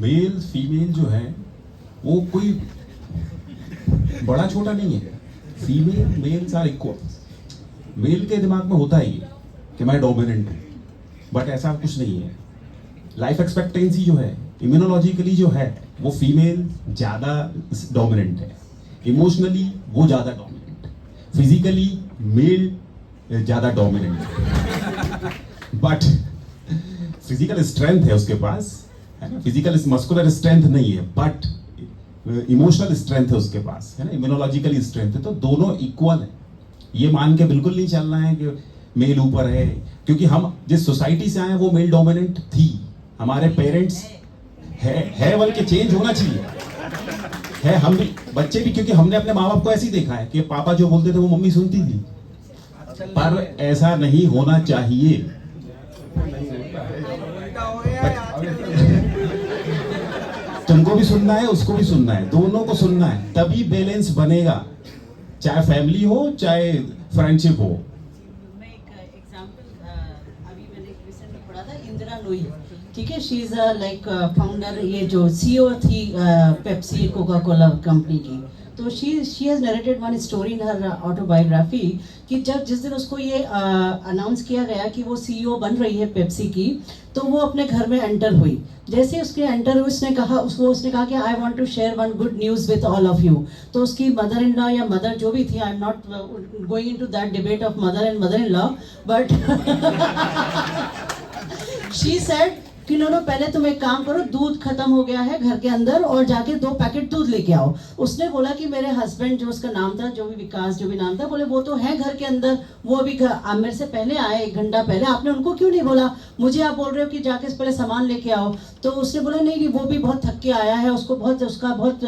Male female जो है वो कोई बड़ा छोटा नहीं है। Female males are equal. Male के दिमाग में होता ही है कि मैं डोमिनेंट हूं, बट ऐसा कुछ नहीं है। लाइफ एक्सपेक्टेंसी जो है इम्यूनोलॉजिकली जो है वो फीमेल ज्यादा डोमिनेंट है, इमोशनली वो ज्यादा डोमिनेंट, फिजिकली मेल ज्यादा डोमिनेंट है। बट फिजिकल स्ट्रेंथ है उसके पास, है ना, फिजिकल मस्कुलर स्ट्रेंथ नहीं है, बट इमोशनल स्ट्रेंथ है उसके पास, है ना, इम्यूनोलॉजिकल स्ट्रेंथ है। तो दोनों इक्वल है। ये मान के बिल्कुल नहीं चलना है कि मेल ऊपर है, क्योंकि हम जिस सोसाइटी से आए वो मेल डोमिनेंट थी। हमारे पेरेंट्स है बल्कि चेंज होना चाहिए है। हम भी बच्चे भी, क्योंकि हमने अपने माँ बाप को ऐसे ही देखा है कि पापा जो बोलते थे वो मम्मी सुनती थी, पर ऐसा नहीं होना चाहिए। तुमको भी सुनना है, उसको भी सुनना है, दोनों को सुनना है, तभी बैलेंस बनेगा, चाहे फैमिली हो चाहे फ्रेंडशिप हो। मैं एक एग्जांपल अभी मैंने रिसेंटली पढ़ा था, इंदिरा नोई, ठीक है, शी इज लाइक फाउंडर, ये जो सीईओ थी पेप्सी कोका कोला कंपनी की। तो she has narrated one story in her autobiography कि जब जिस दिन उसको ये अनाउंस किया गया कि वो सीईओ बन रही है पेप्सी की, तो वो अपने घर में एंटर हुई। जैसे ही उसके एंटर हुई, उसने कहा कि I want to share one good news with all of you. तो उसकी मदर इन लॉ या मदर जो भी थी, I am not going into that debate of mother and mother in law, but she said कि no पहले तुम एक काम करो, दूध खत्म हो गया है घर के अंदर और जाके 2 पैकेट दूध लेके आओ। उसने बोला कि मेरे हस्बैंड, जो उसका नाम था, जो भी विकास जो भी नाम था, बोले वो तो है घर के अंदर, वो अभी मेरे से पहले आए, 1 घंटा पहले, आपने उनको क्यों नहीं बोला? मुझे आप बोल रहे हो कि जाके पहले सामान लेके आओ। तो उसने बोला नहीं, वो भी बहुत थक के आया है, उसका बहुत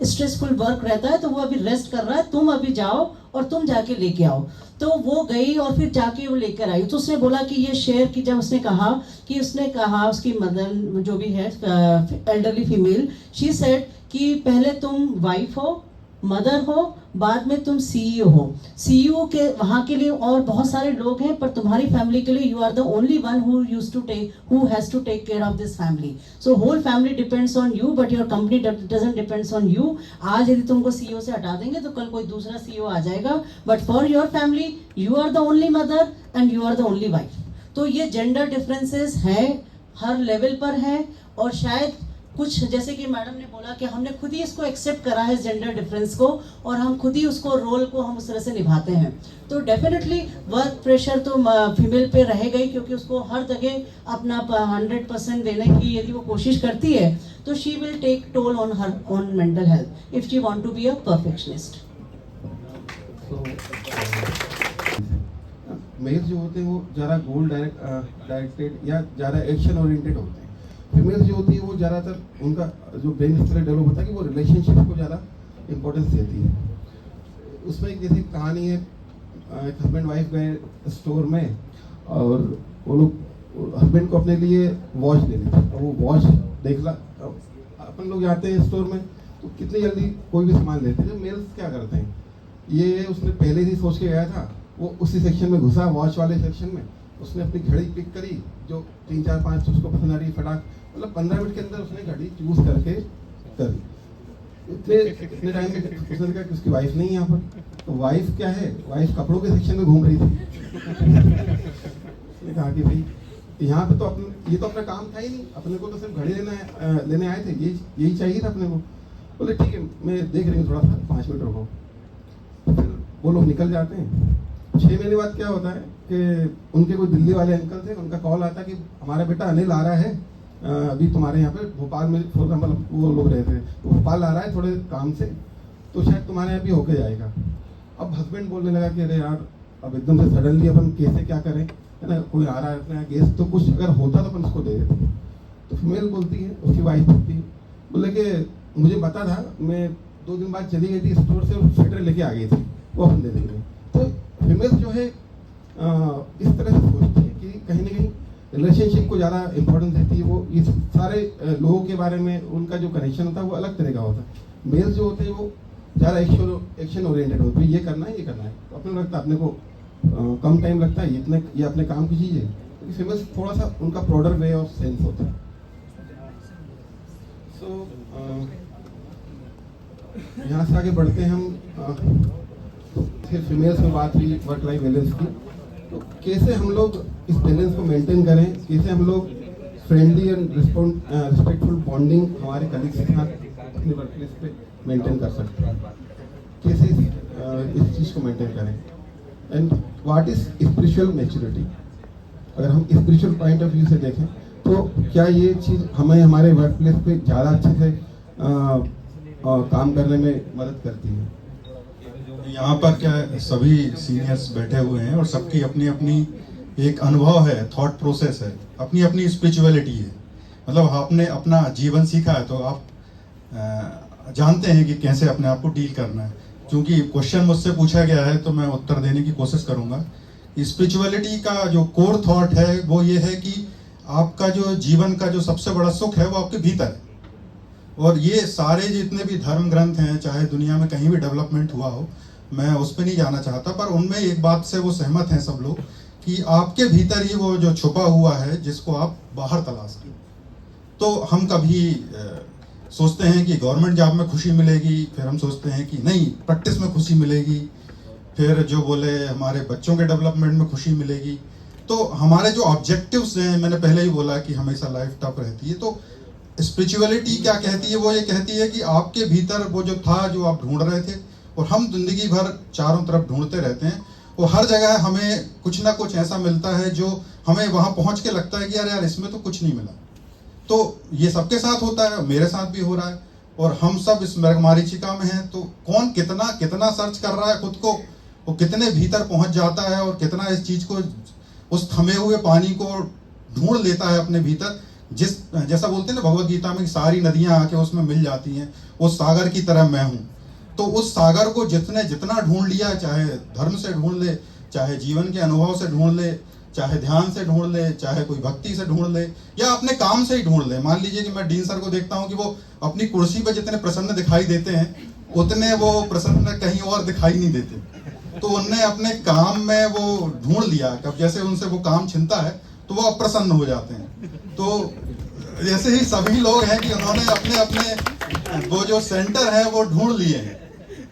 स्ट्रेसफुल वर्क रहता है, तो वो अभी रेस्ट कर रहा है, तुम अभी जाओ और तुम जाके लेके आओ। तो वो गई और फिर जाके वो लेकर आई। तो उसने बोला कि ये शेयर की, जब उसने कहा उसकी मदर जो भी है एल्डरली फीमेल, शी सेड कि पहले तुम वाइफ हो, मदर हो, बाद में तुम सीईओ हो। सीईओ के वहाँ के लिए और बहुत सारे लोग हैं, पर तुम्हारी फैमिली के लिए you are the only one who has to take care of this family. So whole family depends on you, but your company doesn't depends on you. आज यदि तुमको सीईओ से हटा देंगे तो कल कोई दूसरा सीईओ आ जाएगा, but for your family you are the only mother and you are the only wife. तो ये जेंडर डिफरेंसेस हैं, हर लेवल पर है, और शायद कुछ जैसे कि मैडम ने बोला कि हमने खुद ही इसको एक्सेप्ट करा है जेंडर डिफरेंस को, और हम खुद ही उसको रोल को हम उस तरह से निभाते हैं। तो डेफिनेटली वर्क प्रेशर तो फीमेल पे रहेगा ही, क्योंकि उसको हर जगह अपना 100% देने की यदि वो कोशिश करती है, तो she will take toll on her own mental health if she want to be a perfectionist. Males जो होते हैं वो ज़्यादा गोल डायरेक्टेड या ज़्यादा एक्शन ओरिएंटेड होते हैं। फीमेल्स जो होती है वो ज़्यादातर उनका जो ब्रेन इस तरह डेवलप होता है कि वो रिलेशनशिप को ज़्यादा इंपॉर्टेंस देती है। उसमें एक जैसी कहानी है, एक हस्बैंड वाइफ गए स्टोर में और वो लोग हस्बैंड को अपने लिए वॉच लेनी थी। और वो वॉच देखला, अपन लोग जाते हैं स्टोर में तो कितनी जल्दी कोई भी सामान लेते हैं। मेल्स क्या करते हैं, ये उसने पहले ही सोच के गया था, वो उसी सेक्शन में घुसा, वॉच वाले सेक्शन में, उसने अपनी घड़ी पिक करी, जो 3 4 5 उसको पसंद आ रही, फटाक, मतलब 15 मिनट के अंदर उसने घड़ी चूज करके करी। इतने टाइम में उसने कहा कि उसकी वाइफ नहीं है यहाँ पर, तो वाइफ क्या है, वाइफ कपड़ों के सेक्शन में घूम रही थी। उसने कहा कि भाई यहाँ पे तो ये तो अपना काम था ही नहीं, अपने को तो सिर्फ घड़ी लेने आए थे, यही चाहिए था अपने को। बोले ठीक है, मैं देख रही हूँ, थोड़ा सा 5 मिनट रुको। फिर वो लोग निकल जाते हैं। 6 महीने बाद क्या होता है कि उनके कोई दिल्ली वाले अंकल थे, उनका कॉल आता कि हमारा बेटा अनिल आ रहा है, अभी तुम्हारे यहाँ पे भोपाल में, फॉर एग्जाम्पल वो लोग रहते हैं, तो भोपाल आ रहा है थोड़े काम से, तो शायद तुम्हारे यहाँ भी होके जाएगा। अब हस्बैंड बोलने लगा कि अरे यार, अब एकदम से सडनली अपन कैसे क्या करें, है ना, कोई आ रहा है अपने यहाँ गेस्ट, तो कुछ अगर होता तो अपन उसको दे देते। तो फीमेल बोलती है, उसकी वाइफ बोलती है, बोले कि मुझे पता था, मैं 2 दिन बाद चली गई थी स्टोर से, स्वेटर लेके आ गई थी, वो अपन दे देंगे। तो फीमेल्स जो है इस तरह से सोचती है कि कहीं ना कहीं रिलेशनशिप को ज़्यादा इंपॉर्टेंस देती है। वो इस सारे लोगों के बारे में उनका जो कनेक्शन होता है वो अलग तरह का होता है। मेल्स जो होते हैं वो ज़्यादा एक्शन ओरिएंटेड होते हैं, ये करना है, ये करना है। तो अपने लगता है अपने को कम टाइम लगता है, ये अपने काम की चीज़ है। फीमेल्स थोड़ा सा उनका ब्रॉडर वे ऑफ सेंस होता है। सो यहाँ से आगे बढ़ते हैं हम। फिर फीमेल्स में बात हुई वर्क लाइफ बैलेंस की, तो कैसे हम लोग इस बैलेंस को मेंटेन करें, कैसे हम लोग फ्रेंडली एंड रिस्पेक्टफुल बॉन्डिंग हमारे कलीग्स के साथ अपने वर्क प्लेस पे मेंटेन कर सकते हैं, कैसे इस चीज़ को मेंटेन करें, and what is spiritual maturity. अगर हम स्पिरिचुअल पॉइंट ऑफ व्यू से देखें तो क्या ये चीज़ हमें हमारे वर्क प्लेस पे ज़्यादा अच्छे से काम करने में मदद करती है। यहाँ पर क्या है, सभी सीनियर्स बैठे हुए हैं और सबकी अपनी अपनी एक अनुभव है, थॉट प्रोसेस है, अपनी अपनी स्पिरिचुअलिटी है। मतलब आपने अपना जीवन सीखा है तो आप जानते हैं कि कैसे अपने आप को डील करना है। क्योंकि क्वेश्चन मुझसे पूछा गया है तो मैं उत्तर देने की कोशिश करूंगा। स्पिरिचुअलिटी का जो कोर थॉट है वो ये है कि आपका जो जीवन का जो सबसे बड़ा सुख है वो आपके भीतर है। और ये सारे जितने भी धर्म ग्रंथ हैं, चाहे दुनिया में कहीं भी डेवलपमेंट हुआ हो, मैं उस पर नहीं जाना चाहता, पर उनमें एक बात से वो सहमत हैं सब लोग कि आपके भीतर ही वो जो छुपा हुआ है जिसको आप बाहर तलाश करें। तो हम कभी सोचते हैं कि गवर्नमेंट जॉब में खुशी मिलेगी, फिर हम सोचते हैं कि नहीं प्रैक्टिस में खुशी मिलेगी, फिर जो बोले हमारे बच्चों के डेवलपमेंट में खुशी मिलेगी। तो हमारे जो ऑब्जेक्टिव्स हैं, मैंने पहले ही बोला कि हमेशा लाइफ टफ रहती है। तो स्पिरिचुअलिटी क्या कहती है, वो ये कहती है कि आपके भीतर वो जो था, जो आप ढूंढ रहे थे, और हम जिंदगी भर चारों तरफ ढूंढते रहते हैं, वो हर जगह हमें कुछ ना कुछ ऐसा मिलता है जो हमें वहां पहुंच के लगता है कि यार इसमें तो कुछ नहीं मिला। तो ये सबके साथ होता है, मेरे साथ भी हो रहा है, और हम सब इस मरीचिका में हैं। तो कौन कितना कितना सर्च कर रहा है खुद को, वो कितने भीतर पहुंच जाता है और कितना इस चीज को, उस थमे हुए पानी को ढूंढ लेता है अपने भीतर। जैसा बोलते हैं ना भगवत गीता में, सारी नदियां आके उसमें मिल जाती हैं, उस सागर की तरह मैं हूं। तो उस सागर को जितना ढूंढ लिया, चाहे धर्म से ढूंढ ले, चाहे जीवन के अनुभव से ढूंढ ले, चाहे ध्यान से ढूंढ ले, चाहे कोई भक्ति से ढूंढ ले, या अपने काम से ही ढूंढ ले। मान लीजिए कि मैं डीन सर को देखता हूं कि वो अपनी कुर्सी पर जितने प्रसन्न दिखाई देते हैं, उतने वो प्रसन्न कहीं और दिखाई नहीं देते। तो उनने अपने काम में वो ढूंढ लिया, कब जैसे उनसे वो काम छिनता है तो वो अप्रसन्न हो जाते हैं। तो जैसे ही सभी लोग हैं कि उन्होंने अपने अपने वो जो सेंटर है वो ढूंढ लिए हैं,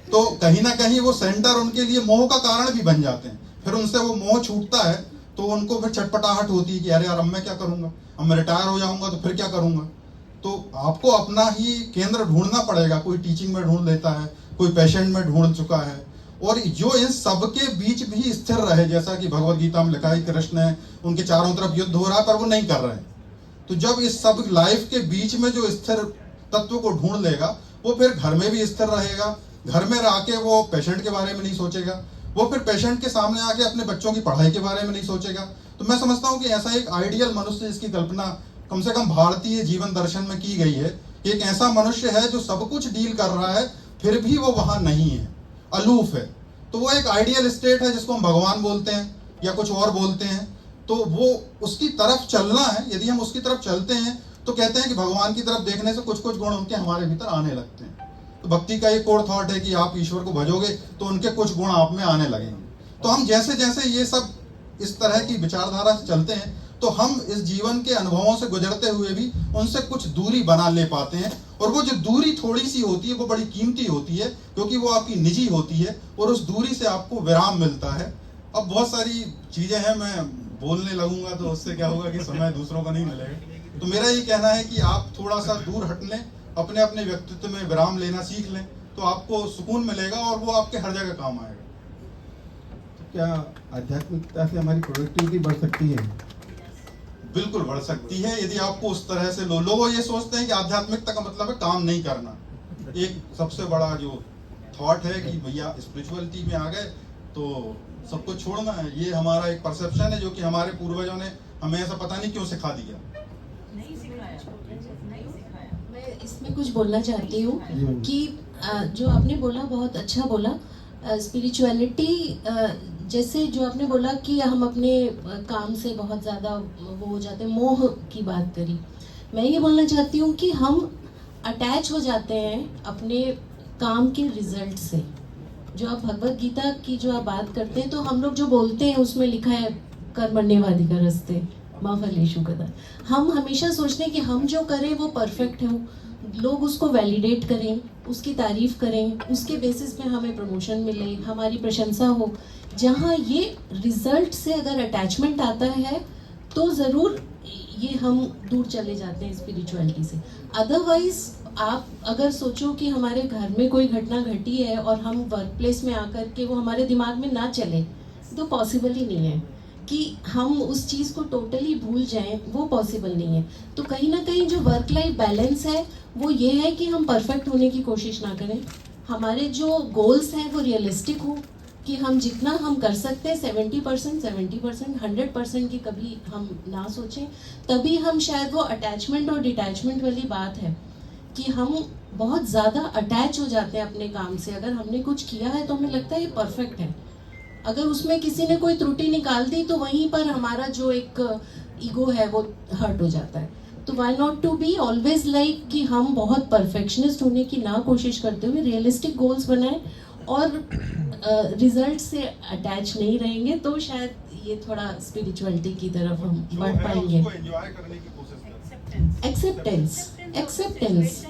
तो कहीं ना कहीं वो सेंटर उनके लिए मोह का कारण भी बन जाते हैं। फिर उनसे वो मोह छूटता है तो उनको फिर छटपटाहट होती है कि अरे यार अब मैं क्या करूंगा, अब मैं रिटायर हो जाऊंगा तो फिर क्या करूंगा। तो आपको अपना ही केंद्र ढूंढना पड़ेगा। कोई टीचिंग में ढूंढ लेता है, कोई पेशेंट में ढूंढ चुका है, और जो इन सबके बीच भी स्थिर रहे, जैसा कि भगवत गीता में लिखा है, कृष्ण है, उनके चारों तरफ युद्ध हो रहा है पर वो नहीं कर रहे हैं। तो जब इस सब लाइफ के बीच में जो स्थिर तत्व को ढूंढ लेगा, वो फिर घर में भी स्थिर रहेगा। घर में रह के वो पेशेंट के बारे में नहीं सोचेगा, वो फिर पेशेंट के सामने आके अपने बच्चों की पढ़ाई के बारे में नहीं सोचेगा। तो मैं समझता हूँ कि ऐसा एक आइडियल मनुष्य जिसकी कल्पना कम से कम भारतीय जीवन दर्शन में की गई है, एक ऐसा मनुष्य है जो सब कुछ डील कर रहा है फिर भी वो वहां नहीं है, अलूफ है। तो वो एक आइडियल स्टेट है जिसको हम भगवान बोलते हैं या कुछ और बोलते हैं। तो वो उसकी तरफ चलना है। यदि हम उसकी तरफ चलते हैं तो कहते हैं कि भगवान की तरफ देखने से कुछ कुछ गुण उनके हमारे भीतर आने लगते हैं। तो भक्ति का एक कोर थॉट है कि आप ईश्वर को भजोगे तो उनके कुछ गुण आप में आने लगेंगे। तो हम जैसे जैसे ये सब इस तरह की विचारधारा से चलते हैं तो हम इस जीवन के अनुभवों से गुजरते हुए भी उनसे कुछ दूरी बना ले पाते हैं। और वो जो दूरी थोड़ी सी होती है वो बड़ी कीमती होती है, क्योंकि वो आपकी निजी होती है और उस दूरी से आपको विराम मिलता है। अब बहुत सारी चीजें हैं, मैं बोलने लगूंगा तो उससे क्या होगा कि समय दूसरों का नहीं मिलेगा। तो मेरा ये कहना है कि आप थोड़ा सा दूर हट लें, अपने अपने व्यक्तित्व में विराम लेना सीख लें, तो आपको सुकून मिलेगा और वो आपके हर जगह काम आएगा। तो क्या आध्यात्मिकता से हमारी प्रोडक्टिविटी बढ़ सकती है? बिल्कुल बढ़ सकती है, यदि आपको उस तरह से लोग ये सोचते हैं कि आध्यात्मिकता का मतलब है काम नहीं करना। एक सबसे बड़ा जो थॉट है कि भैया स्पिरिचुअलिटी में आ गए तो सब कुछ छोड़ना है। ये हमारा एक परसेप्शन है जो कि हमारे पूर्वजों ने हमें ऐसा पता नहीं क्यों सिखा दिया। नहीं सिखाया। मैं इसमें कुछ बोलना चाहती हूँ कि जो आपने बोला बहुत अच्छा बोला। स्पिरिचुअलिटी जैसे जो आपने बोला कि हम अपने काम से बहुत ज़्यादा वो हो जाते हैं, मोह की बात करी। मैं ये बोलना चाहती हूँ कि हम अटैच हो जाते हैं अपने काम के रिजल्ट से। जो आप भगवत गीता की जो आप बात करते हैं, तो हम लोग जो बोलते हैं उसमें लिखा है कर्मण्येवाधिकारस्ते मा फलेषु कदाचन। हम हमेशा सोचते हैं कि हम जो करें वो परफेक्ट हो, लोग उसको वैलिडेट करें, उसकी तारीफ करें, उसके बेसिस पे हमें प्रमोशन मिले, हमारी प्रशंसा हो। जहाँ ये रिजल्ट से अगर अटैचमेंट आता है तो ज़रूर ये हम दूर चले जाते हैं स्पिरिचुअलिटी से। अदरवाइज आप अगर सोचो कि हमारे घर में कोई घटना घटी है और हम वर्क प्लेस में आकर के वो हमारे दिमाग में ना चले, तो पॉसिबल ही नहीं है कि हम उस चीज़ को टोटली भूल जाएं, वो पॉसिबल नहीं है। तो कहीं ना कहीं जो वर्क लाइफ बैलेंस है वो ये है कि हम परफेक्ट होने की कोशिश ना करें, हमारे जो गोल्स हैं वो रियलिस्टिक हो, कि हम जितना हम कर सकते हैं 70%, 100% की कभी हम ना सोचें। तभी हम शायद वो अटैचमेंट और डिटैचमेंट वाली बात है कि हम बहुत ज़्यादा अटैच हो जाते हैं अपने काम से। अगर हमने कुछ किया है तो हमें लगता है ये परफेक्ट है, अगर उसमें किसी ने कोई त्रुटि निकाल दी तो वहीं पर हमारा जो एक ईगो है वो हर्ट हो जाता है। तो why not to be always like कि हम बहुत परफेक्शनिस्ट होने की ना कोशिश करते हुए रियलिस्टिक गोल्स बनाएं और रिजल्ट से अटैच नहीं रहेंगे, तो शायद ये थोड़ा स्पिरिचुअलिटी की तरफ हम बढ़ पाएंगे। Acceptance, acceptance,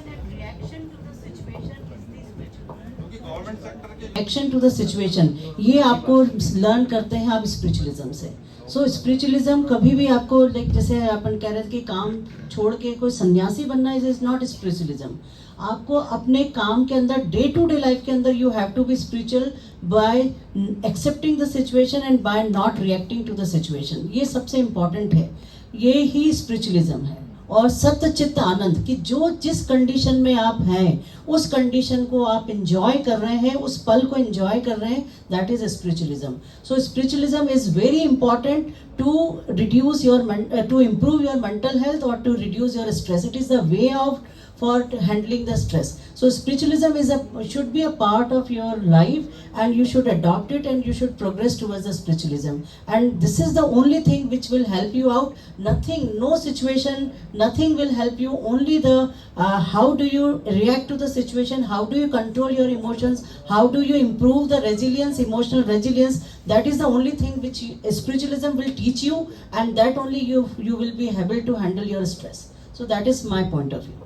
action to the situation, ये आपको लर्न करते हैं आप स्पिरिचुअलिज्म से। सो स्पिरिचुअलिज्म कभी भी आपको लाइक जैसे अपन कह रहे थे कि काम छोड़ के कोई सन्यासी बनना इज नॉट स्पिरिचुअलिज्म। आपको अपने काम के अंदर डे टू डे लाइफ के अंदर you have to be spiritual by accepting the situation and by not reacting to the situation. ये सबसे इम्पॉर्टेंट है, ये ही स्पिरिचुअलिज्म है। और सत्य चित्त आनंद कि जो जिस कंडीशन में आप हैं उस कंडीशन को आप एंजॉय कर रहे हैं, उस पल को एंजॉय कर रहे हैं, that is spiritualism. So spiritualism is very important to reduce your to improve your mental health और to reduce your stress. It is the way of for handling the stress. So spiritualism should be a part of your life and you should adopt it and you should progress towards the spiritualism. And this is the only thing which will help you out. Nothing, no situation, nothing will help you. Only the how do you react to the situation, how do you control your emotions, how do you improve the resilience, emotional resilience. That is the only thing which spiritualism will teach you, and that only you will be able to handle your stress. So that is my point of view.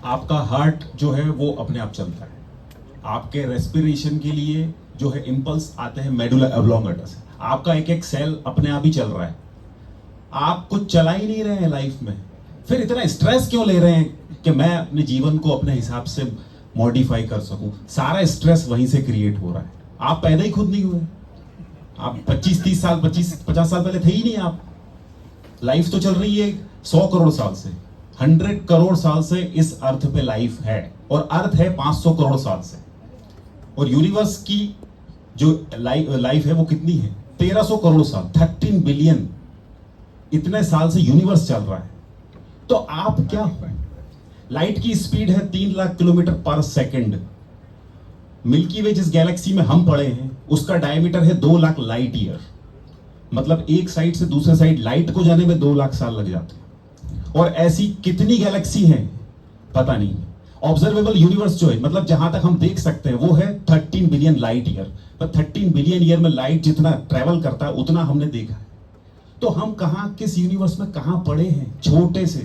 आपका heart जो है वो अपने आप चलता है, आपके respiration के लिए जो है इम्पल्स आते हैं मेडुला ऑब्लोंगेटा से, आपका एक एक सेल अपने आप ही चल रहा है, आप कुछ चला ही नहीं रहे हैं लाइफ में, फिर इतना स्ट्रेस क्यों ले रहे हैं कि मैं अपने जीवन को अपने हिसाब से मॉडिफाई कर सकूं? सारा स्ट्रेस वहीं से क्रिएट हो रहा है। आप पैदा ही खुद नहीं हुए, आप 25-30 साल 50 साल पहले थे ही नहीं। आप लाइफ तो चल रही है 100 करोड़ साल से, 100 करोड़ साल से इस अर्थ पे लाइफ है, और अर्थ है 500 करोड़ साल से, और यूनिवर्स की जो लाइफ है वो कितनी है? 1300 करोड़ साल, 13 बिलियन, इतने साल से यूनिवर्स चल रहा है। तो आप क्या हो? लाइट की स्पीड है 3 लाख किलोमीटर पर सेकंड। मिल्की वे जिस गैलेक्सी में हम पड़े हैं उसका डायमीटर है 2 लाख लाइट ईयर, मतलब एक साइड से दूसरे साइड लाइट को जाने में 2 लाख साल लग जाते हैं। और ऐसी कितनी गैलेक्सी हैं पता नहीं। ऑब्जर्वेबल यूनिवर्स जो है, मतलब जहां तक हम देख सकते हैं, वो है 13 बिलियन लाइट ईयर। पर 13 बिलियन ईयर में लाइट जितना ट्रेवल करता है उतना हमने देखा है। तो हम कहां, किस यूनिवर्स में कहां पड़े हैं? छोटे से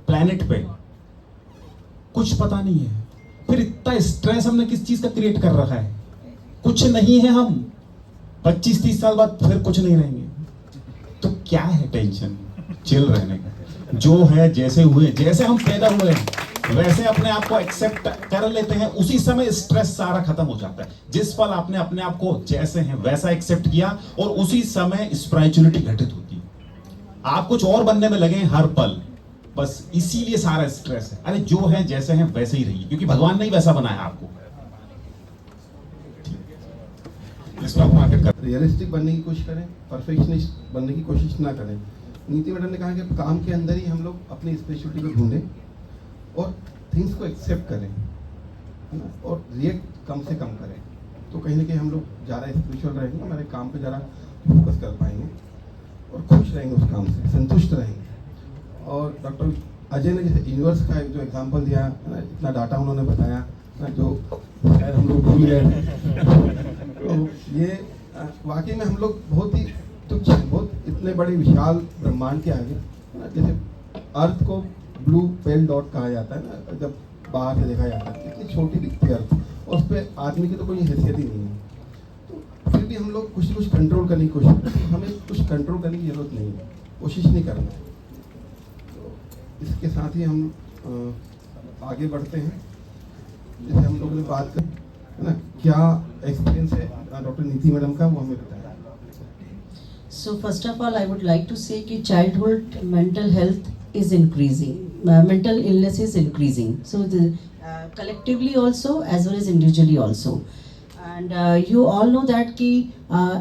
प्लैनेट पे, कुछ पता नहीं है। फिर इतना स्ट्रेस हमने किस चीज का क्रिएट कर रखा है? कुछ नहीं है। हम 25-30 साल बाद फिर कुछ नहीं रहेंगे। तो क्या है टेंशन चिल रहने का? जो है जैसे हुए, जैसे हम पैदा हुए हैं वैसे अपने आप को एक्सेप्ट कर लेते हैं, उसी समय स्ट्रेस सारा खत्म हो जाता है। जिस पल आपने अपने आप को जैसे हैं वैसा एक्सेप्ट किया, और उसी समय स्पिरिचुअलिटी घटित होती है। आप कुछ और बनने में लगे हर पल, बस इसीलिए सारा स्ट्रेस है। अरे जो है जैसे हैं वैसे ही रहिए, क्योंकि भगवान ने ही वैसा बनाया आपको। रियलिस्टिक बनने की कोशिश करें, परफेक्शनिस्ट बनने की कोशिश ना करें। नीति मैडम ने कहा कि काम के अंदर ही हम लोग अपनी स्पिरिचुअलिटी को ढूंढें और थिंग्स को एक्सेप्ट करें, है ना, और रिएक्ट कम से कम करें। तो कहीं ना कहीं हम लोग ज़्यादा स्पिरिचुअल रहेंगे, हमारे काम पे ज़्यादा फोकस कर पाएंगे और खुश रहेंगे, उस काम से संतुष्ट रहेंगे। और डॉक्टर अजय ने जैसे यूनिवर्स का जो एग्जांपल दिया है ना, इतना डाटा उन्होंने बताया ना, जो शायद हम लोग भूल गए तो ये वाकई में हम लोग बहुत ही तुच्छ, बहुत इतने बड़े विशाल ब्रह्मांड के आगे, है ना, जैसे अर्थ को ब्लू पेल डॉट कहा जाता है ना, जब बाहर से देखा जाता है कितनी छोटी दिखती है अर्थ, और उस पर आदमी की तो कोई हैसियत ही नहीं है। तो फिर भी हम लोग कुछ न कुछ कंट्रोल करने की कोशिश करते हैं। हमें कुछ कंट्रोल करने की जरूरत नहीं है, कोशिश नहीं करना है। तो इसके साथ ही हम आगे बढ़ते हैं। जैसे हम लोगों ने बात कर, है ना, क्या एक्सपीरियंस है डॉक्टर नीति मैडम का, वो हमें बताया। So first of all, I would like to say कि childhood mental health is increasing, mental illness is increasing. So collectively also as well as individually also. And you all know that कि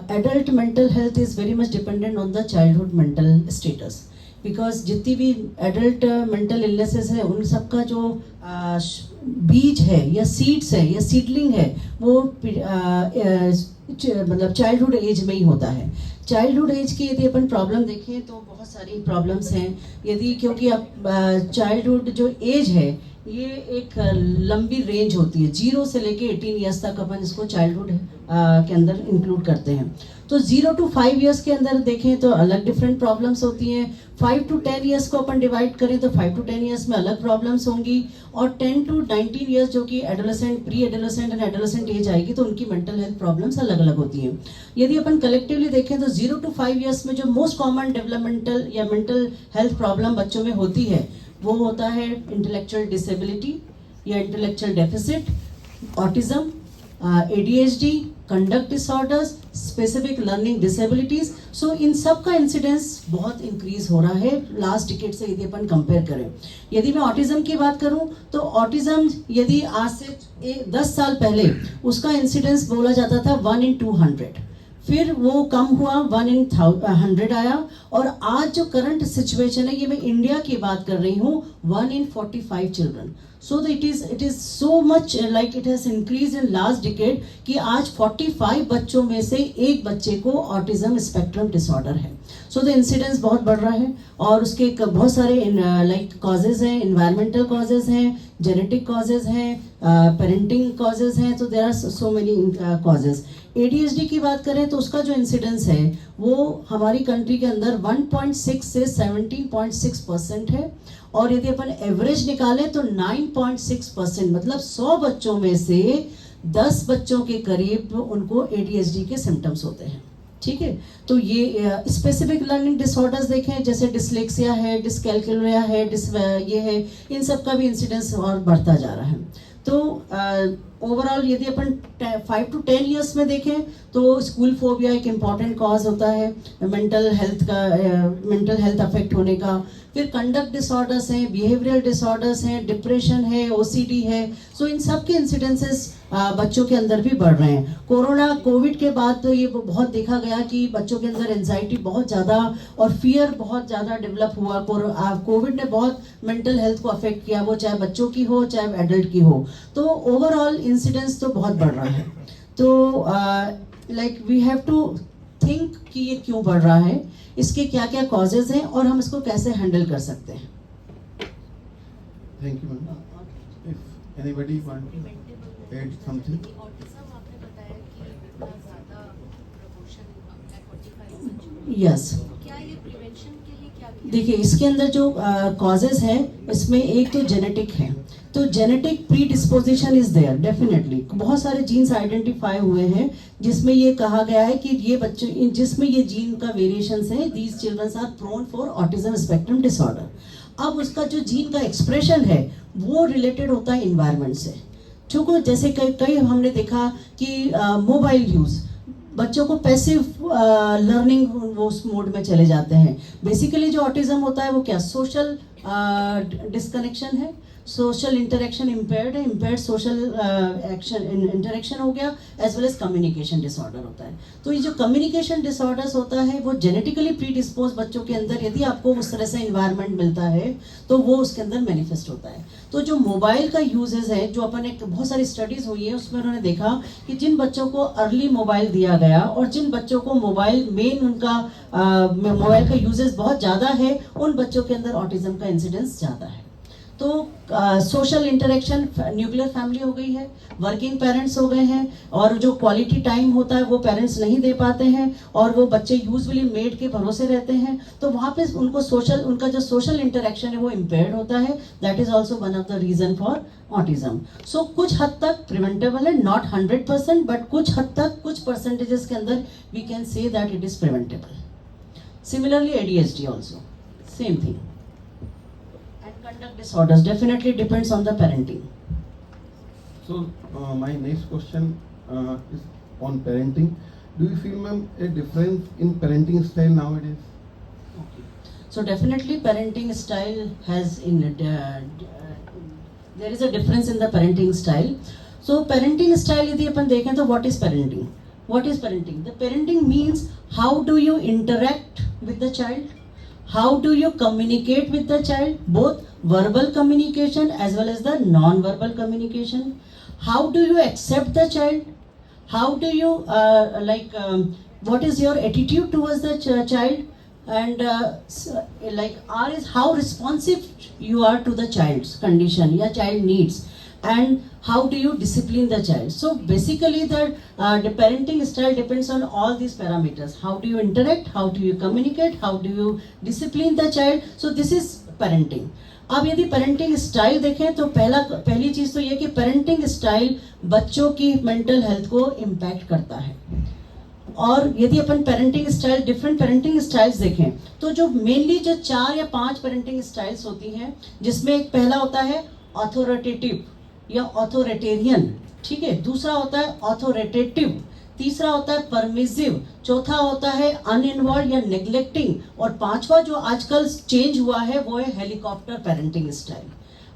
adult mental health is very much dependent on the childhood mental status. Because जितनी भी adult mental illnesses है, उन सबका जो बीज है या सीड्स है या सीडलिंग है, वो मतलब चाइल्डहुड एज में ही होता है। चाइल्डहुड एज की यदि अपन प्रॉब्लम देखें तो बहुत सारी प्रॉब्लम्स हैं। यदि क्योंकि अब चाइल्डहुड जो एज है ये एक लंबी रेंज होती है, 0 से लेके 18 ईयर्स तक अपन इसको चाइल्डहुड के अंदर इंक्लूड करते हैं। तो 0 to 5 ईयर्स के अंदर देखें तो अलग डिफरेंट प्रॉब्लम्स होती हैं। 5 to 10 ईयर्स को अपन डिवाइड करें तो 5 to 10 ईयर्स में अलग प्रॉब्लम्स होंगी, और 10 to 19 ईयर्स जो कि adolescent, pre adolescent and adolescent age आएगी तो उनकी मेंटल हेल्थ प्रॉब्लम्स अलग अलग होती हैं। यदि अपन कलेक्टिवली देखें तो 0 to 5 ईयर्स में जो मोस्ट कॉमन डेवलपमेंटल या मेंटल हेल्थ प्रॉब्लम बच्चों में होती है वो होता है इंटेलेक्चुअल डिसेबिलिटी या intellectual deficit, autism, ADHD, conduct disorders, specific learning disabilities. So इन सब का इंसिडेंस बहुत इंक्रीज हो रहा है लास्ट डिकेड से यदि अपन कंपेयर करें। यदि मैं ऑटिज्म की बात करूं तो ऑटिज्म यदि आज से 10 साल पहले उसका इंसिडेंस बोला जाता था 1 in 200, फिर वो कम हुआ 1 in 100 आया, और आज जो करंट सिचुएशन है, ये मैं इंडिया की बात कर रही हूँ, 1 in 45 children. So it is so much like it has increase in last decade कि आज 45 बच्चों में से एक बच्चे को ऑटिज्म स्पेक्ट्रम डिसऑर्डर है। सो द इंसिडेंस बहुत बढ़ रहा है, और उसके बहुत सारे लाइक कॉजेज हैं, इन्वायरमेंटल कॉजेज हैं, जेनेटिक कॉजेज हैं, पेरेंटिंग कॉजेज हैं, तो there are so many causes. ADHD की बात करें तो उसका जो इंसिडेंस है वो हमारी कंट्री के अंदर 1.6 से 17.6% है, और यदि अपन एवरेज निकालें तो 9.6%, मतलब 100 बच्चों में से 10 बच्चों के करीब उनको ADHD के सिम्टम्स होते हैं। ठीक है, तो ये स्पेसिफिक लर्निंग डिसऑर्डर्स देखें, जैसे डिसलेक्सिया है, डिसकैल्कुलिया है, ये है, इन सब का भी इंसिडेंस और बढ़ता जा रहा है। तो ओवरऑल यदि अपन 5 to 10 ईयर्स में देखें तो स्कूल फोबिया एक इम्पॉर्टेंट कॉज होता है मेंटल हेल्थ अफेक्ट होने का। फिर कंडक्ट डिसऑर्डर्स हैं, बिहेवियरल डिसऑर्डर्स हैं, डिप्रेशन है, OCD है। सो इन सब के इंसिडेंसेस बच्चों के अंदर भी बढ़ रहे हैं। कोविड के बाद तो ये बहुत देखा गया कि बच्चों के अंदर एंजाइटी बहुत ज़्यादा और फियर बहुत ज़्यादा डेवलप हुआ। कोविड ने बहुत मेंटल हेल्थ को अफेक्ट किया, वो चाहे बच्चों की हो चाहे एडल्ट की हो। तो ओवरऑल इंसिडेंस तो बहुत बढ़ रहा है। तो like we have to think कि ये क्यों बढ़ रहा है, इसके क्या क्या कॉजेज हैं और हम इसको कैसे हैंडल कर सकते हैं। Thank you ma'am. If anybody want to add something. Yes, देखिए इसके अंदर जो कॉजेज हैं इसमें एक तो जेनेटिक है, तो genetic pre disposition is there definitely. बहुत सारे जीन्स आइडेंटिफाई हुए हैं जिसमें ये कहा गया है कि ये बच्चे जिसमें ये जीन का वेरिएशंस है, these childrens are prone for autism spectrum disorder. अब उसका जो जीन का एक्सप्रेशन है वो रिलेटेड होता है इन्वायरमेंट से। चूँकि जैसे कई हमने देखा कि मोबाइल यूज़, बच्चों को पैसिव लर्निंग वो उस मोड में चले जाते हैं। बेसिकली जो ऑटिज्म होता है वो क्या, सोशल डिस्कनेक्शन है, सोशल इंटरेक्शन इम्पेयर्ड है, इम्पेयर्ड सोशल एक्शन इंटरेक्शन हो गया, as well as communication disorder होता है। तो ये जो कम्युनिकेशन डिसऑर्डर्स होता है वो जेनेटिकली प्री डिस्पोज बच्चों के अंदर, यदि आपको उस तरह से इन्वायरमेंट मिलता है तो वो उसके अंदर मैनिफेस्ट होता है। तो जो मोबाइल का यूजेस है, जो अपन एक बहुत सारी स्टडीज हुई है उसमें उन्होंने देखा कि जिन बच्चों को अर्ली मोबाइल दिया गया और जिन बच्चों को मोबाइल मेन उनका मोबाइल का यूजेस बहुत ज़्यादा है, उन बच्चों के अंदर ऑटिज्म का इंसिडेंस ज़्यादा है। तो सोशल इंटरेक्शन, न्यूक्लियर फैमिली हो गई है, वर्किंग पेरेंट्स हो गए हैं, और जो क्वालिटी टाइम होता है वो पेरेंट्स नहीं दे पाते हैं, और वो बच्चे यूजुअली मेड के भरोसे रहते हैं, तो वहाँ पे उनको उनका जो सोशल इंटरेक्शन है वो इम्पेयर्ड होता है. That is also one of the reason for autism. So कुछ हद तक प्रिवेंटेबल है, नॉट 100%, बट कुछ हद तक, कुछ परसेंटेजेस के अंदर we can say that it is preventable. Similarly ADHD also same thing. Conduct disorders definitely depends on the parenting. So my next question is on parenting. Do you feel, ma'am, a difference in parenting style nowadays? So definitely parenting style has there is a difference in the parenting style. So parenting style यदि अपन देखें तो what is parenting? What is parenting? The parenting means how do you interact with the child? How do you communicate with the child? Both verbal communication as well as the non-verbal communication. How do you accept the child? How do you what is your attitude towards the child? And R is how responsive you are to the child's condition, your child needs, and how do you discipline the child. So basically the parenting style depends on all these parameters. How do you interact, how do you communicate, how do you discipline the child. So this is parenting. अब यदि parenting style देखें तो पहली चीज तो ये कि parenting style बच्चों की मेंटल हेल्थ को इम्पैक्ट करता है. और यदि अपन parenting style, different parenting styles देखें तो जो मेनली जो 4 या 5 पेरेंटिंग स्टाइल्स होती हैं, जिसमें एक पहला होता है ऑथोरिटेटिव या ऑथोरिटेरियन, ठीक है, दूसरा होता है ऑथोरिटेटिव, तीसरा होता है परमिसिव, चौथा होता है अनइन्वॉल्व या नेग्लेक्टिंग, और पांचवा जो आजकल चेंज हुआ है वो है हेलीकॉप्टर पेरेंटिंग स्टाइल.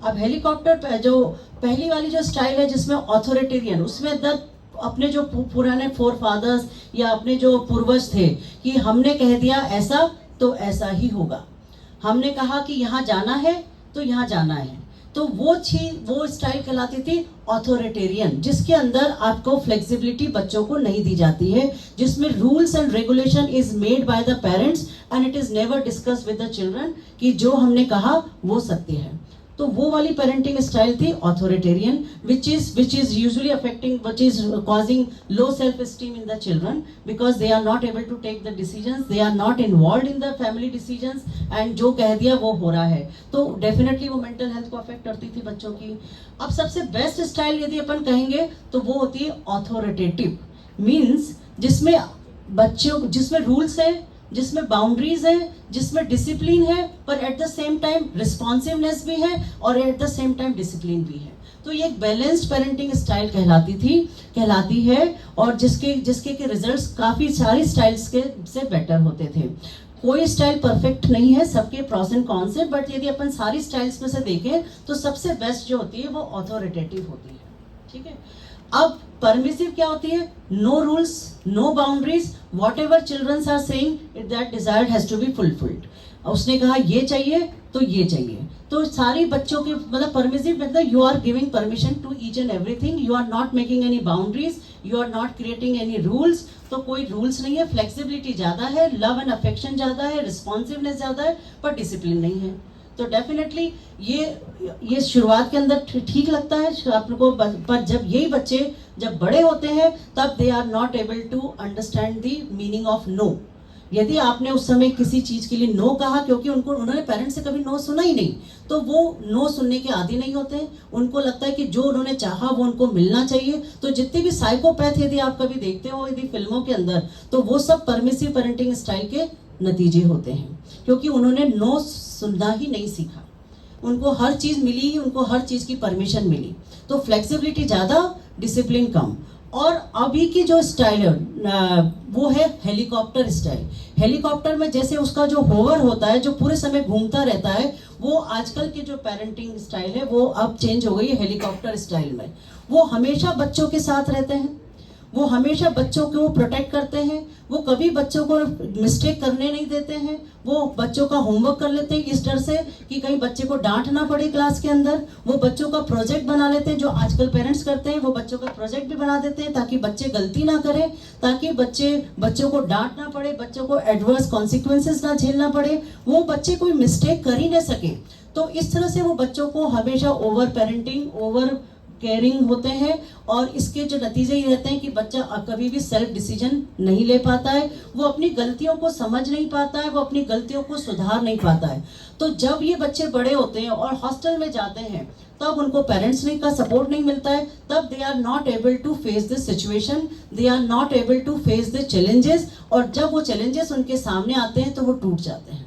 अब हेलीकॉप्टर जो पहली वाली जो स्टाइल है जिसमें ऑथोरिटेरियन, उसमें अपने जो पुराने फोर फादर्स या अपने जो पूर्वज थे कि हमने कह दिया ऐसा तो ऐसा ही होगा, हमने कहा कि यहाँ जाना है तो यहाँ जाना है, तो वो स्टाइल कहलाती थी ऑथोरिटेरियन, जिसके अंदर आपको फ्लेक्सिबिलिटी बच्चों को नहीं दी जाती है, जिसमें rules and regulation is made by the parents and it is never discuss with the children कि जो हमने कहा वो सत्य है. तो वो वाली पेरेंटिंग स्टाइल थी authoritarian, which is usually affecting, which is causing low self esteem in the children because they are not able to take the decisions, they are not involved in the family decisions, and जो कह दिया वो हो रहा है, तो definitely वो mental health को अफेक्ट करती थी बच्चों की. अब सबसे बेस्ट स्टाइल यदि अपन कहेंगे तो वो होती है ऑथोरिटेटिव, मीन्स जिसमें रूल्स है, जिसमें बाउंड्रीज है, जिसमें डिसिप्लिन है, पर at the same time responsiveness भी है और at the same time discipline भी है. तो ये एक बैलेंस्ड पेरेंटिंग स्टाइल कहलाती है, और जिसके के रिजल्ट्स काफ़ी सारी स्टाइल्स के से बेटर होते थे. कोई स्टाइल परफेक्ट नहीं है, सबके प्रॉस एंड कॉन्स है, बट यदि अपन सारी स्टाइल्स में से देखें तो सबसे बेस्ट जो होती है वो ऑथोरिटेटिव होती है. ठीक है. अब परमिसिव क्या होती है? No rules, no boundaries, whatever childrens are saying that desire has to be fulfilled. उसने कहा ये चाहिए तो ये चाहिए, तो सारी बच्चों के मतलब परमिसिव मतलब you are giving permission to each and everything, you are not making any boundaries, you are not creating any rules. तो कोई रूल्स नहीं है, फ्लेक्सिबिलिटी ज्यादा है, लव एंड अफेक्शन ज्यादा है, रिस्पॉन्सिवनेस ज्यादा है, पर डिसिप्लिन नहीं है. तो डेफिनेटली ये शुरुआत के अंदर ठीक लगता है आपको, पर जब यही बच्चे जब बड़े होते हैं तब they are not able to understand the meaning of no. यदि आपने उस समय किसी चीज के लिए नो कहा, क्योंकि उन्होंने पेरेंट्स से कभी नो सुना ही नहीं, तो वो नो सुनने के आदी नहीं होते. उनको लगता है कि जो उन्होंने चाहा वो उनको मिलना चाहिए. तो जितने भी साइकोपैथ यदि आप कभी देखते हो यदि फिल्मों के अंदर, तो वो सब परमिसिव पेरेंटिंग स्टाइल के नतीजे होते हैं, क्योंकि उन्होंने नो सुनना ही नहीं सीखा. उनको हर चीज मिली, उनको हर चीज की परमिशन मिली, तो फ्लेक्सिबिलिटी ज्यादा, डिसिप्लिन कम. और अभी की जो स्टाइल है वो है हेलीकॉप्टर स्टाइल. हेलीकॉप्टर में जैसे उसका जो होवर होता है, जो पूरे समय घूमता रहता है, वो आजकल की जो पेरेंटिंग स्टाइल है वो अब चेंज हो गई है हेलीकॉप्टर स्टाइल में. वो हमेशा बच्चों के साथ रहते हैं, वो हमेशा बच्चों को प्रोटेक्ट करते हैं, वो कभी बच्चों को मिस्टेक करने नहीं देते हैं, वो बच्चों का होमवर्क कर लेते हैं इस डर से कि कहीं बच्चे को डांट ना पड़े क्लास के अंदर. वो बच्चों का प्रोजेक्ट बना लेते हैं, जो आजकल पेरेंट्स करते हैं, वो बच्चों का प्रोजेक्ट भी बना देते हैं ताकि बच्चे गलती ना करें, ताकि बच्चों को डांट ना पड़े, बच्चों को एडवर्स कॉन्सिक्वेंसेस ना झेलना पड़े, वो बच्चे कोई मिस्टेक कर ही ना सके. तो इस तरह से वो बच्चों को हमेशा ओवर पेरेंटिंग, ओवर केयरिंग होते हैं और इसके जो नतीजे ये रहते हैं कि बच्चा कभी भी सेल्फ डिसीजन नहीं ले पाता है, वो अपनी गलतियों को समझ नहीं पाता है, वो अपनी गलतियों को सुधार नहीं पाता है। तो जब ये बच्चे बड़े होते हैं और हॉस्टल में जाते हैं तब उनको पेरेंट्स ने का सपोर्ट नहीं मिलता है, तब they are not able to face this situation, they are not able to face the challenges, और जब वो चैलेंजेस उनके सामने आते हैं तो वो टूट जाते हैं,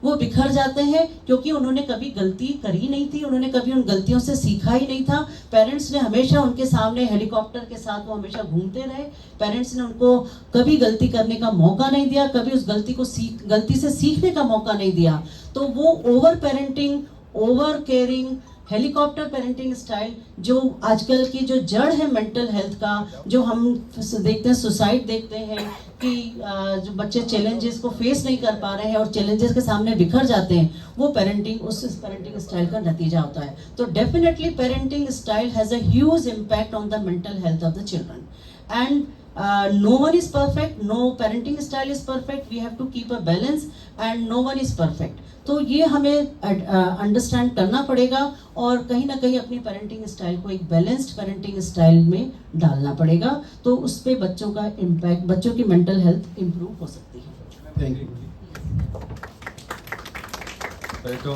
वो बिखर जाते हैं, क्योंकि उन्होंने कभी गलती करी नहीं थी, उन्होंने कभी उन गलतियों से सीखा ही नहीं था। पेरेंट्स ने हमेशा उनके सामने हेलीकॉप्टर के साथ वो हमेशा घूमते रहे, पेरेंट्स ने उनको कभी गलती करने का मौका नहीं दिया, कभी उस गलती से सीखने का मौका नहीं दिया। तो वो over parenting, over caring, helicopter parenting style जो आजकल की जो जड़ है मेंटल हेल्थ का, जो हम देखते हैं सुसाइड देखते हैं कि जो बच्चे चैलेंजेस को फेस नहीं कर पा रहे हैं और चैलेंजेस के सामने बिखर जाते हैं, वो पेरेंटिंग उस पेरेंटिंग स्टाइल का नतीजा होता है। तो definitely parenting style has a huge impact on the mental health of the children and no one is perfect, no parenting style is perfect, we have to keep a balance and no one is perfect। तो ये हमें understand करना पड़ेगा और कहीं ना कहीं अपनी पेरेंटिंग स्टाइल को एक बैलेंस्ड पेरेंटिंग स्टाइल में डालना पड़ेगा, तो उस पे बच्चों का इम्पैक्ट, बच्चों की मेंटल हेल्थ इम्प्रूव हो सकती है। Thank you. पहले तो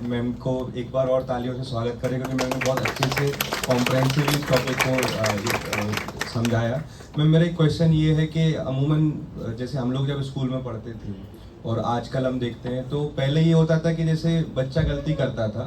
मैम को एक बार और तालियों से स्वागत करें, क्योंकि मैम ने बहुत अच्छे से कॉम्प्रहेंसिवली इस टॉपिक को समझाया। मैम मेरा एक क्वेश्चन ये है कि अमूमन जैसे हम लोग जब स्कूल में पढ़ते थे और आजकल हम देखते हैं, तो पहले ये होता था कि जैसे बच्चा गलती करता था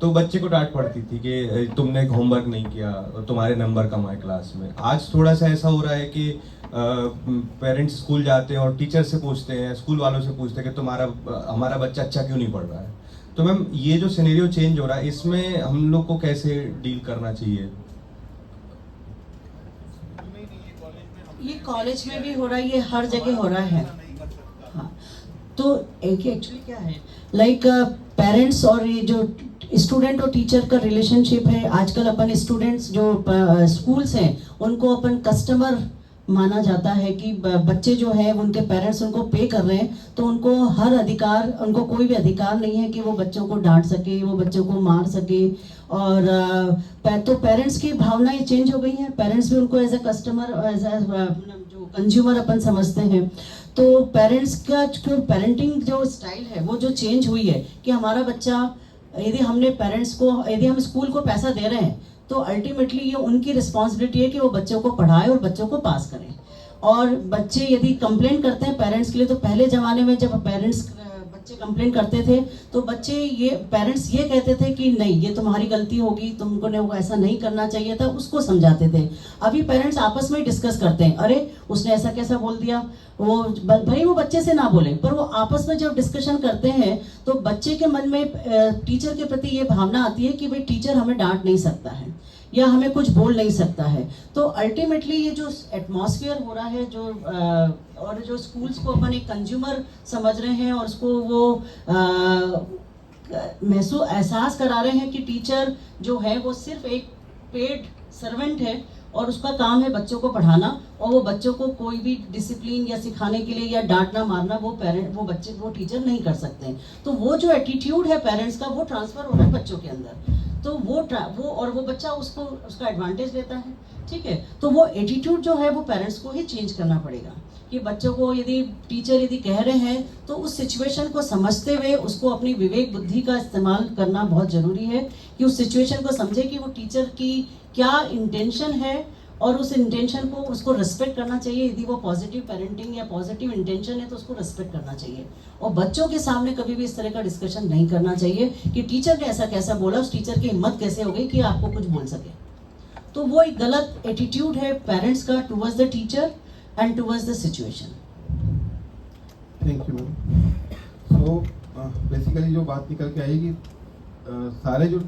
तो बच्चे को डांट पड़ती थी कि तुमने होमवर्क नहीं किया और तुम्हारे नंबर कम आए क्लास में। आज थोड़ा सा ऐसा हो रहा है कि पेरेंट्स स्कूल जाते हैं और टीचर से पूछते हैं, स्कूल वालों से पूछते हैं कि हमारा बच्चा अच्छा क्यों नहीं पढ़ रहा है। तो मैम ये जो सिनेरियो चेंज हो रहा है, इसमें हम लोग को कैसे डील करना चाहिए? ये कॉलेज में भी हो रहा है, ये हर जगह हो रहा है। हाँ, तो एक्चुअली क्या है, लाइक पेरेंट्स और ये जो स्टूडेंट और टीचर का रिलेशनशिप है, आजकल अपन स्टूडेंट्स जो स्कूल्स हैं उनको अपन कस्टमर माना जाता है कि बच्चे जो है उनके पेरेंट्स उनको पे कर रहे हैं, तो उनको हर अधिकार, उनको कोई भी अधिकार नहीं है कि वो बच्चों को डांट सके, वो बच्चों को मार सके। और तो पेरेंट्स की भावनाएं चेंज हो गई हैं, पेरेंट्स भी उनको as a customer, as a जो कंज्यूमर अपन समझते हैं। तो पेरेंट्स का जो पेरेंटिंग जो स्टाइल है वो जो चेंज हुई है कि हमारा बच्चा, यदि हमने पेरेंट्स को, यदि हम स्कूल को पैसा दे रहे हैं तो अल्टीमेटली ये उनकी रिस्पॉन्सिबिलिटी है कि वो बच्चों को पढ़ाएं और बच्चों को पास करें। और बच्चे यदि कंप्लेंट करते हैं पेरेंट्स के लिए, तो पहले ज़माने में जब बच्चे कंप्लेंट करते थे तो पेरेंट्स ये कहते थे कि नहीं, ये तुम्हारी गलती होगी, तुमको ने वो ऐसा नहीं करना चाहिए था, उसको समझाते थे। अभी पेरेंट्स आपस में डिस्कस करते हैं, अरे उसने ऐसा कैसा बोल दिया, वो भाई वो बच्चे से ना बोले, पर वो आपस में जब डिस्कशन करते हैं तो बच्चे के मन में टीचर के प्रति ये भावना आती है कि भाई टीचर हमें डांट नहीं सकता है या हमें कुछ बोल नहीं सकता है। तो अल्टीमेटली ये जो एटमॉस्फेयर हो रहा है, और जो स्कूल्स को अपन एक कंज्यूमर समझ रहे हैं और उसको वो एहसास करा रहे हैं कि टीचर जो है वो सिर्फ एक पेड सर्वेंट है और उसका काम है बच्चों को पढ़ाना, और वो बच्चों को कोई भी डिसिप्लिन या सिखाने के लिए या डांटना मारना वो टीचर नहीं कर सकते। तो वो जो एटीट्यूड है पेरेंट्स का वो ट्रांसफर हो रहा है बच्चों के अंदर, तो वो बच्चा उसका एडवांटेज लेता है। ठीक है, तो वो एटीट्यूड जो है वो पेरेंट्स को ही चेंज करना पड़ेगा कि बच्चों को यदि टीचर कह रहे हैं तो उस सिचुएशन को समझते हुए उसको अपनी विवेक बुद्धि का इस्तेमाल करना बहुत ज़रूरी है कि उस सिचुएशन को समझे कि वो टीचर की क्या इंटेंशन है और उस इंटेंशन को उसको रेस्पेक्ट करना चाहिए। यदि वो पॉजिटिव पेरेंटिंग या पॉजिटिव इंटेंशन है तो उसको रेस्पेक्ट करना चाहिए, और बच्चों के सामने कभी भी इस तरह का डिस्कशन नहीं करना चाहिए कि टीचर ने ऐसा कैसा बोला, उस टीचर की हिम्मत कैसे हो गई कि आपको कुछ बोल सके। तो वो एक गलत एटीट्यूड है पेरेंट्स का towards the teacher and towards the situation. Thank you ma'am. So basically जो बात निकल के आई कि सारे जो